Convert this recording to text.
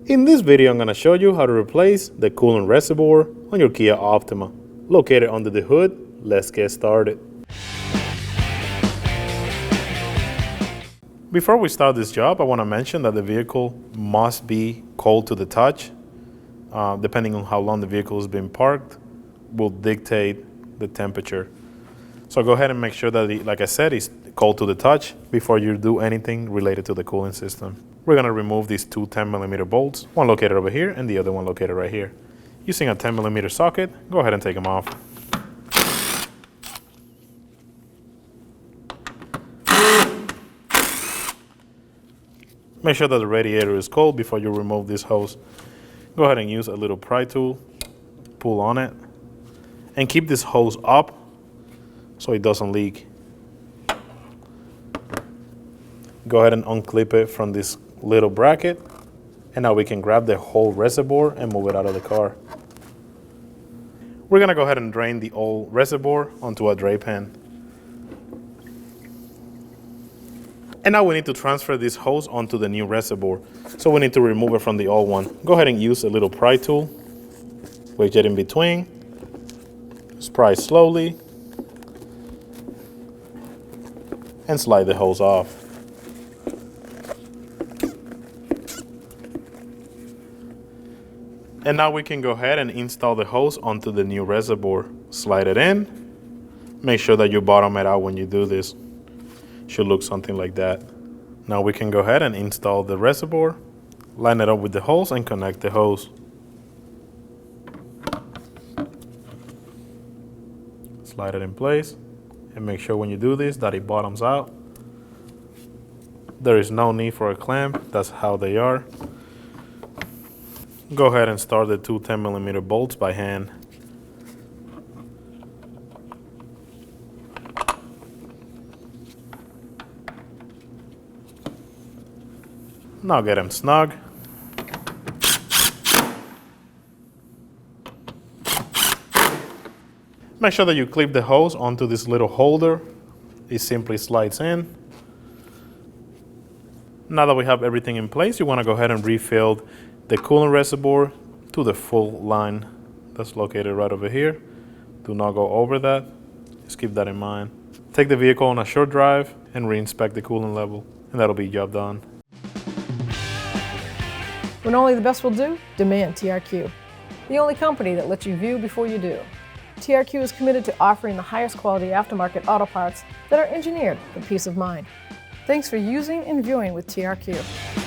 In this video, I'm going to show you how to replace the coolant reservoir on your Kia Optima. Located under the hood, let's get started. Before we start this job, I want to mention that the vehicle must be cold to the touch. Depending on how long the vehicle has been parked, will dictate the temperature. So go ahead and make sure that, like I said, it's cold to the touch before you do anything related to the cooling system. We're going to remove these two 10mm bolts, one located over here and the other one located right here. Using a 10mm socket, go ahead and take them off. Make sure that the radiator is cold before you remove this hose. Go ahead and use a little pry tool, pull on it, and keep this hose up so it doesn't leak. Go ahead and unclip it from this little bracket, and now we can grab the whole reservoir and move it out of the car. We're gonna go ahead and drain the old reservoir onto a drain pan. And now we need to transfer this hose onto the new reservoir. So we need to remove it from the old one. Go ahead and use a little pry tool. Wedge it in between. Just pry slowly. And slide the hose off. And now we can go ahead and install the hose onto the new reservoir. Slide it in. Make sure that you bottom it out when you do this. Should look something like that. Now we can go ahead and install the reservoir, line it up with the holes and connect the hose. Slide it in place and make sure when you do this that it bottoms out. There is no need for a clamp, that's how they are. Go ahead and start the two 10mm bolts by hand. Now get them snug. Make sure that you clip the hose onto this little holder. It simply slides in. Now that we have everything in place, you want to go ahead and refill the coolant reservoir to the full line that's located right over here. Do not go over that. Just keep that in mind. Take the vehicle on a short drive and re-inspect the coolant level, and that'll be job done. When only the best will do, demand TRQ. The only company that lets you view before you do. TRQ is committed to offering the highest quality aftermarket auto parts that are engineered for peace of mind. Thanks for using and viewing with TRQ.